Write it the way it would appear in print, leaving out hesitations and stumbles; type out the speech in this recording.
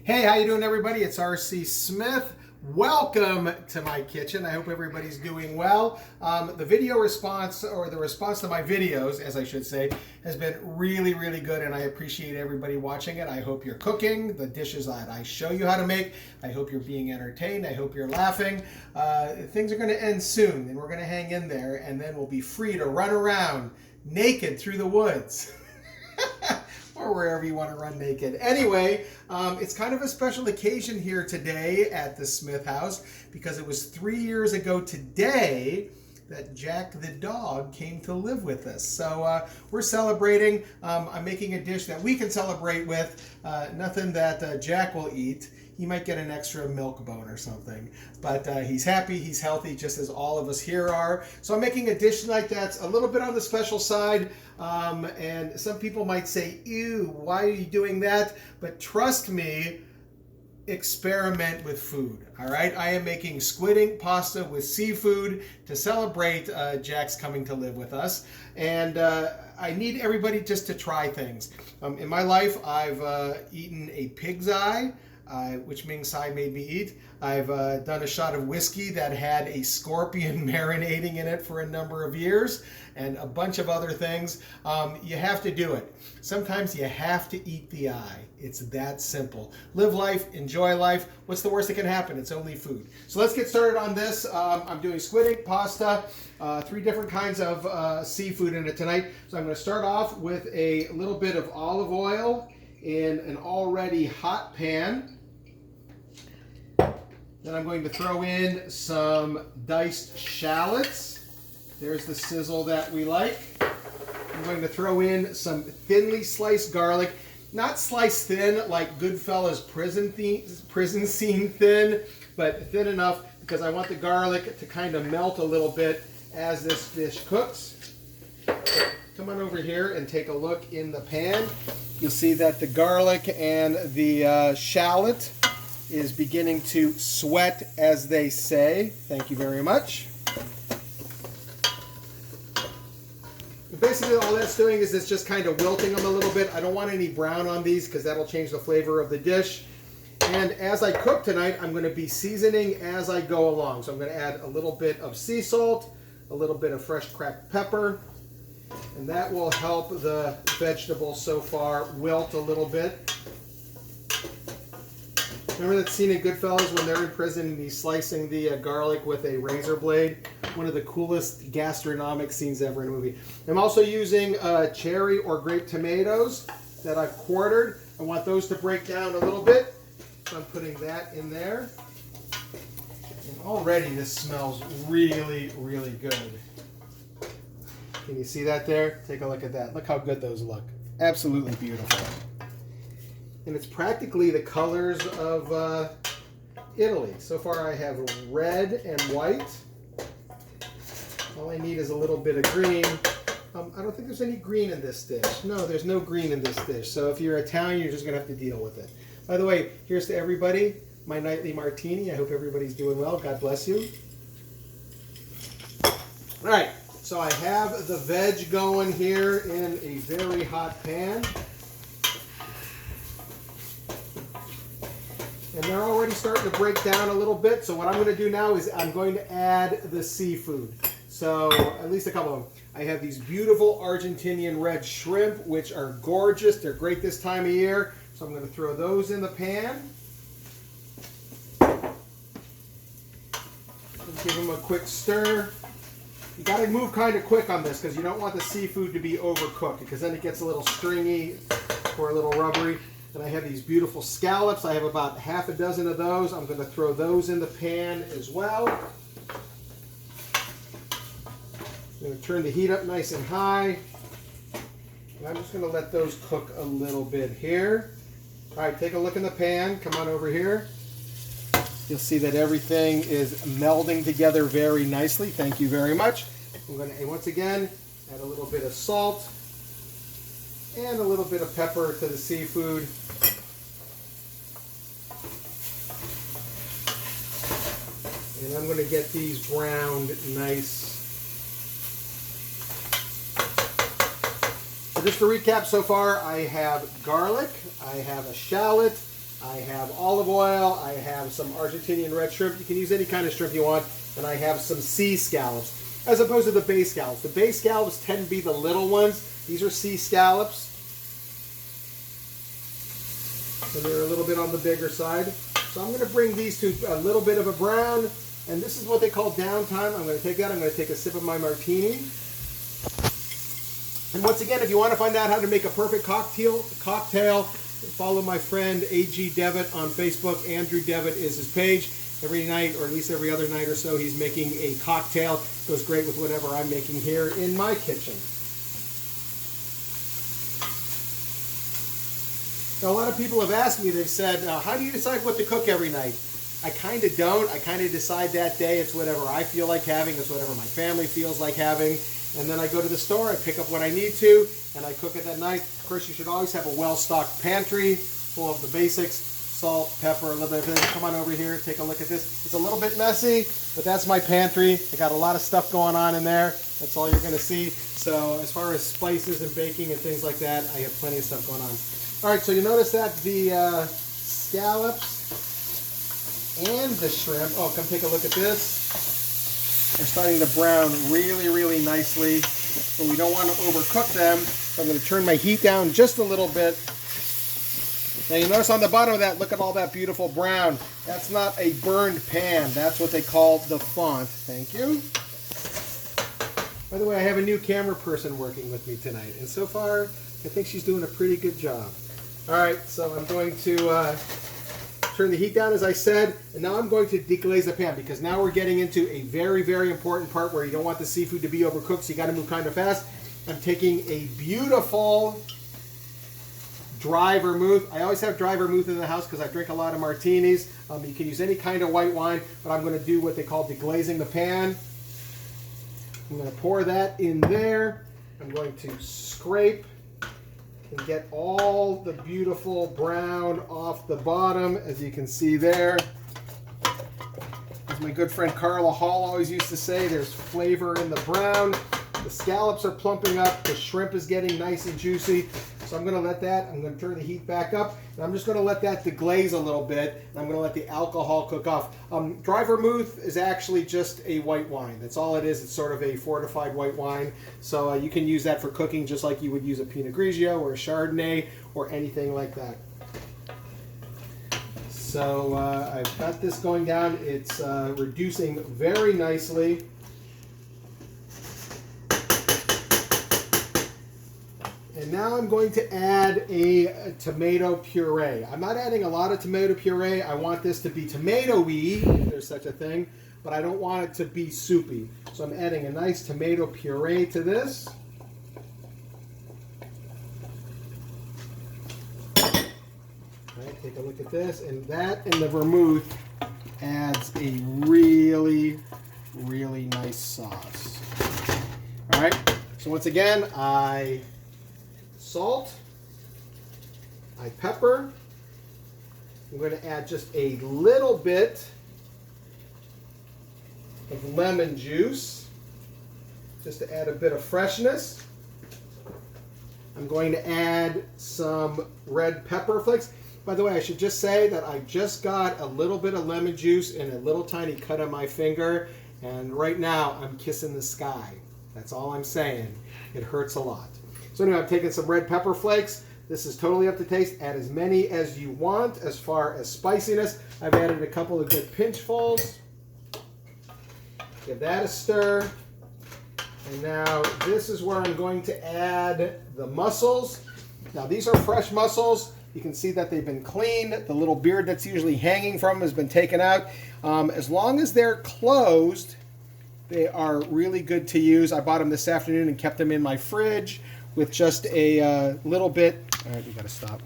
Hey, how you doing, everybody? It's R.C. Smith. Welcome to my kitchen. I hope everybody's doing well. The video response, or the response to my videos, as I should say, has been really, really good, and I appreciate everybody watching it. I hope you're cooking the dishes that I show you how to make. I hope you're being entertained. I hope you're laughing. Things are going to end soon, and we're going to hang in there, and then we'll be free to run around naked through the woods. Or wherever you want to run naked. Anyway, it's kind of a special occasion here today at the Smith house because it was 3 years ago today that Jack the dog came to live with us. So we're celebrating. I'm making a dish that we can celebrate with. Nothing that Jack will eat. He might get an extra milk bone or something. But he's happy, he's healthy, just as all of us here are. So I'm making a dish like that's a little bit on the special side. And some people might say, ew, why are you doing that? But trust me, experiment with food. All right, I am making squid ink pasta with seafood to celebrate Jack's coming to live with us. And I need everybody just to try things. In my life, I've eaten a pig's eye, which Ming Tsai made me eat. I've done a shot of whiskey that had a scorpion marinating in it for a number of years, and a bunch of other things. You have to do it. Sometimes you have to eat the eye. It's that simple. Live life, enjoy life. What's the worst that can happen? It's only food. So let's get started on this. I'm doing squid ink pasta, 3 different kinds of seafood in it tonight. So I'm going to start off with a little bit of olive oil in an already hot pan. Then I'm going to throw in some diced shallots. There's the sizzle that we like. I'm going to throw in some thinly sliced garlic. Not sliced thin like Goodfellas prison scene thin, but thin enough because I want the garlic to kind of melt a little bit as this dish cooks. Come on over here and take a look in the pan. You'll see that the garlic and the shallot is beginning to sweat, as they say. Thank you very much. Basically, all that's doing is it's just kind of wilting them a little bit. I don't want any brown on these because that'll change the flavor of the dish. And as I cook tonight, I'm going to be seasoning as I go along. So I'm going to add a little bit of sea salt, a little bit of fresh cracked pepper, and that will help the vegetables so far wilt a little bit. Remember that scene in Goodfellas when they're in prison and he's slicing the garlic with a razor blade? One of the coolest gastronomic scenes ever in a movie. I'm also using cherry or grape tomatoes that I've quartered. I want those to break down a little bit, so I'm putting that in there. And already this smells really, really good. Can you see that there? Take a look at that. Look how good those look. Absolutely beautiful. And it's practically the colors of Italy. So far I have red and white. All I need is a little bit of green. I don't think there's any green in this dish. No, there's no green in this dish. So if you're Italian, you're just going to have to deal with it. By the way, here's to everybody. My nightly martini. I hope everybody's doing well. God bless you. All right. So I have the veg going here in a very hot pan. And they're already starting to break down a little bit. So what I'm going to do now is I'm going to add the seafood. So at least a couple of them. I have these beautiful Argentinian red shrimp, which are gorgeous. They're great this time of year. So I'm going to throw those in the pan. Give them a quick stir. You got to move kind of quick on this because you don't want the seafood to be overcooked because then it gets a little stringy or a little rubbery. And I have these beautiful scallops. I have about half a dozen of those. I'm going to throw those in the pan as well. I'm going to turn the heat up nice and high. And I'm just going to let those cook a little bit here. All right, take a look in the pan. Come on over here. You'll see that everything is melding together very nicely. Thank you very much. I'm going to, once again, add a little bit of salt and a little bit of pepper to the seafood. And I'm going to get these browned nice. So just to recap so far, I have garlic, I have a shallot, I have olive oil, I have some Argentinian red shrimp. You can use any kind of shrimp you want, and I have some sea scallops, as opposed to the bay scallops. The bay scallops tend to be the little ones. These are sea scallops, and they're a little bit on the bigger side. So I'm going to bring these to a little bit of a brown, and this is what they call downtime. I'm going to take that, I'm going to take a sip of my martini. And once again, if you want to find out how to make a perfect cocktail, follow my friend A.G. Devitt on Facebook. Andrew Devitt is his page. Every night, or at least every other night or so, he's making a cocktail. It goes great with whatever I'm making here in my kitchen. Now, a lot of people have asked me, they've said, how do you decide what to cook every night? I kind of don't. I kind of decide that day. It's whatever I feel like having. It's whatever my family feels like having. And then I go to the store, I pick up what I need to, and I cook it that night. Of course, you should always have a well-stocked pantry full of the basics: salt, pepper, a little bit of everything. Come on over here, take a look at this. It's a little bit messy, but that's my pantry. I got a lot of stuff going on in there. That's all you're going to see. So as far as spices and baking and things like that, I have plenty of stuff going on. All right, so you notice that the scallops and the shrimp, oh, come take a look at this. They're starting to brown really, really nicely, but we don't want to overcook them. So I'm going to turn my heat down just a little bit. Now you notice on the bottom of that, look at all that beautiful brown. That's not a burned pan. That's what they call the font. Thank you. By the way, I have a new camera person working with me tonight, and so far, I think she's doing a pretty good job. All right, so I'm going to turn the heat down, as I said, and now I'm going to deglaze the pan, because now we're getting into a very, very important part where you don't want the seafood to be overcooked, so you got to move kind of fast. I'm taking a beautiful dry vermouth. I always have dry vermouth in the house because I drink a lot of martinis. You can use any kind of white wine, but I'm going to do what they call deglazing the pan. I'm going to pour that in there. I'm going to scrape and get all the beautiful brown off the bottom, as you can see there. As my good friend Carla Hall always used to say, there's flavor in the brown. The scallops are plumping up. The shrimp is getting nice and juicy. So I'm going to let that, I'm going to turn the heat back up, and I'm just going to let that deglaze a little bit, and I'm going to let the alcohol cook off. Dry vermouth is actually just a white wine. That's all it is. It's sort of a fortified white wine. So you can use that for cooking just like you would use a Pinot Grigio or a Chardonnay or anything like that. So I've got this going down. It's reducing very nicely. And now I'm going to add a tomato puree. I'm not adding a lot of tomato puree. I want this to be tomatoey, if there's such a thing, but I don't want it to be soupy. So I'm adding a nice tomato puree to this. All right, take a look at this, and that and the vermouth adds a really, really nice sauce. All right, so once again, I salt, I pepper. I'm going to add just a little bit of lemon juice, just to add a bit of freshness. I'm going to add some red pepper flakes. By the way, I should just say that I just got a little bit of lemon juice in a little tiny cut on my finger, and right now I'm kissing the sky. That's all I'm saying. It hurts a lot. So anyway, I'm taking some red pepper flakes. This is totally up to taste. Add as many as you want as far as spiciness. I've added a couple of good pinchfuls. Give that a stir. And now this is where I'm going to add the mussels. Now these are fresh mussels. You can see that they've been cleaned. The little beard that's usually hanging from them has been taken out. As long as they're closed, they are really good to use. I bought them this afternoon and kept them in my fridge with just a little bit. All right, we gotta stop.